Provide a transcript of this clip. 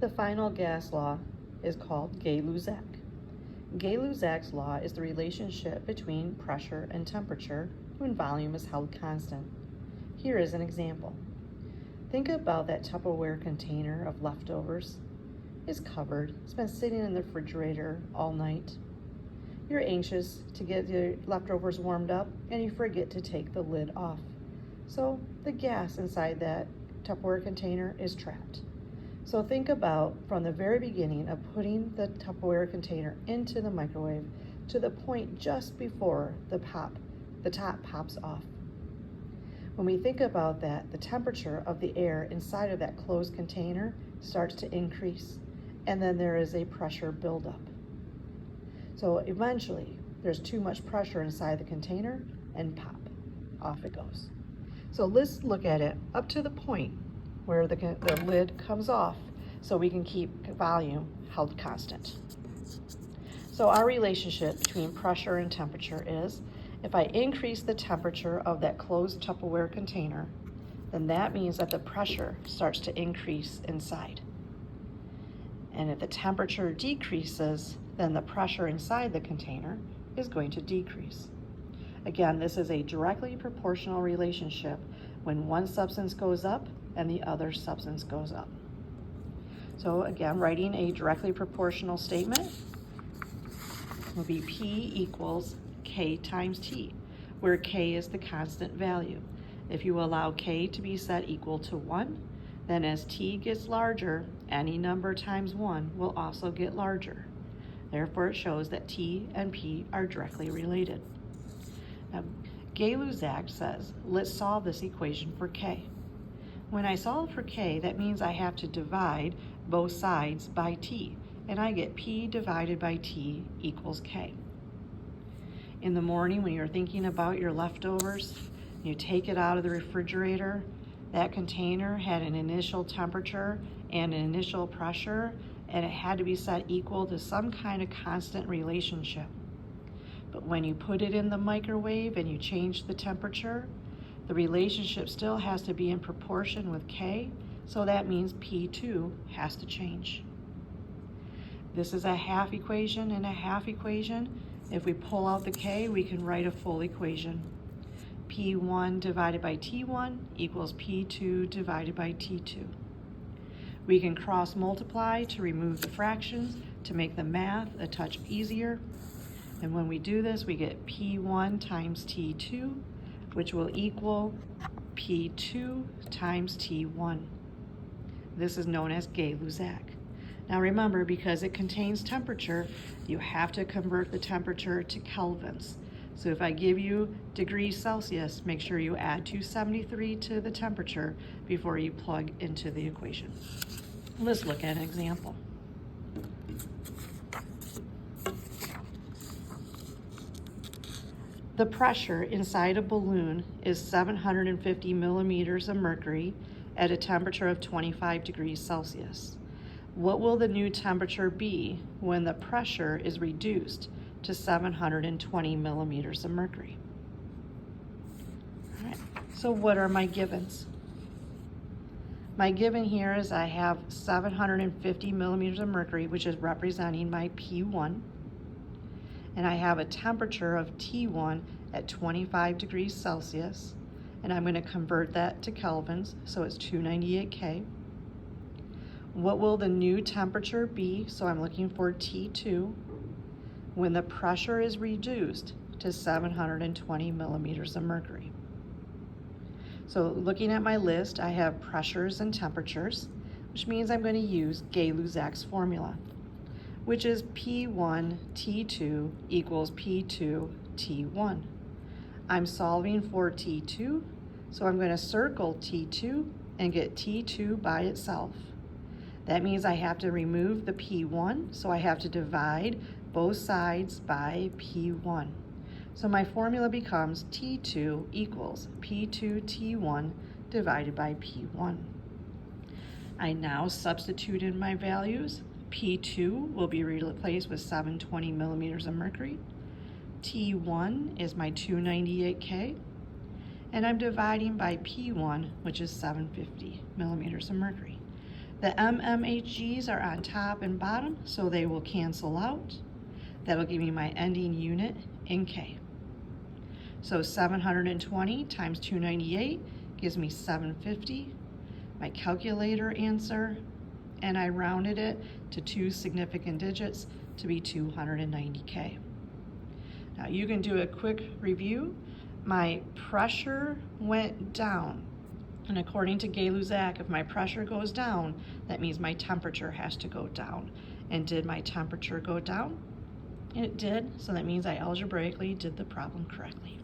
The final gas law is called Gay-Lussac. Gay-Lussac's law is the relationship between pressure and temperature when volume is held constant. Here is an example. Think about that Tupperware container of leftovers. It's covered, it's been sitting in the refrigerator all night. You're anxious to get the leftovers warmed up and you forget to take the lid off. So the gas inside that Tupperware container is trapped. So think about from the very beginning of putting the Tupperware container into the microwave to the point just before the top pops off. When we think about that, the temperature of the air inside of that closed container starts to increase, and then there is a pressure buildup. So eventually, there's too much pressure inside the container and pop, off it goes. So let's look at it up to the point where the lid comes off so we can keep volume held constant. So our relationship between pressure and temperature is, if I increase the temperature of that closed Tupperware container, then that means that the pressure starts to increase inside. And if the temperature decreases, then the pressure inside the container is going to decrease. Again, this is a directly proportional relationship when one substance goes up and the other substance goes up. So again, writing a directly proportional statement will be P equals K times T, where K is the constant value. If you allow K to be set equal to 1, then as T gets larger, any number times 1 will also get larger. Therefore, it shows that T and P are directly related. Now, Gay-Lussac says, let's solve this equation for K. When I solve for K, that means I have to divide both sides by T, and I get P divided by T equals K. In the morning, when you're thinking about your leftovers, you take it out of the refrigerator. That container had an initial temperature and an initial pressure, and it had to be set equal to some kind of constant relationship. But when you put it in the microwave and you change the temperature, the relationship still has to be in proportion with K, so that means P2 has to change. This is a half equation and a half equation. If we pull out the K, we can write a full equation. P1 divided by T1 equals P2 divided by T2. We can cross multiply to remove the fractions to make the math a touch easier. And when we do this, we get P1 times T2, which will equal P2 times T1. This is known as Gay-Lussac. Now remember, because it contains temperature, you have to convert the temperature to kelvins. So if I give you degrees Celsius, make sure you add 273 to the temperature before you plug into the equation. Let's look at an example. The pressure inside a balloon is 750 millimeters of mercury at a temperature of 25 degrees Celsius. What will the new temperature be when the pressure is reduced to 720 millimeters of mercury? All right, so what are my givens? My given here is I have 750 millimeters of mercury, which is representing my P1. And I have a temperature of T1 at 25 degrees Celsius. And I'm going to convert that to kelvins, so it's 298 K. What will the new temperature be? So I'm looking for T2 when the pressure is reduced to 720 millimeters of mercury. So looking at my list, I have pressures and temperatures, which means I'm going to use Gay-Lussac's formula, which is P1 T2 equals P2 T1. I'm solving for T2, so I'm going to circle T2 and get T2 by itself. That means I have to remove the P1, so I have to divide both sides by P1. So my formula becomes T2 equals P2 T1 divided by P1. I now substitute in my values. P2 will be replaced with 720 millimeters of mercury. T1 is my 298 K. And I'm dividing by P1, which is 750 millimeters of mercury. The MMHGs are on top and bottom, so they will cancel out. That'll give me my ending unit in K. So 720 times 298 gives me 750. My calculator answer, and I rounded it to 2 significant digits to be 290K. Now you can do a quick review. My pressure went down. And according to Gay-Lussac, if my pressure goes down, that means my temperature has to go down. And did my temperature go down? It did, so that means I algebraically did the problem correctly.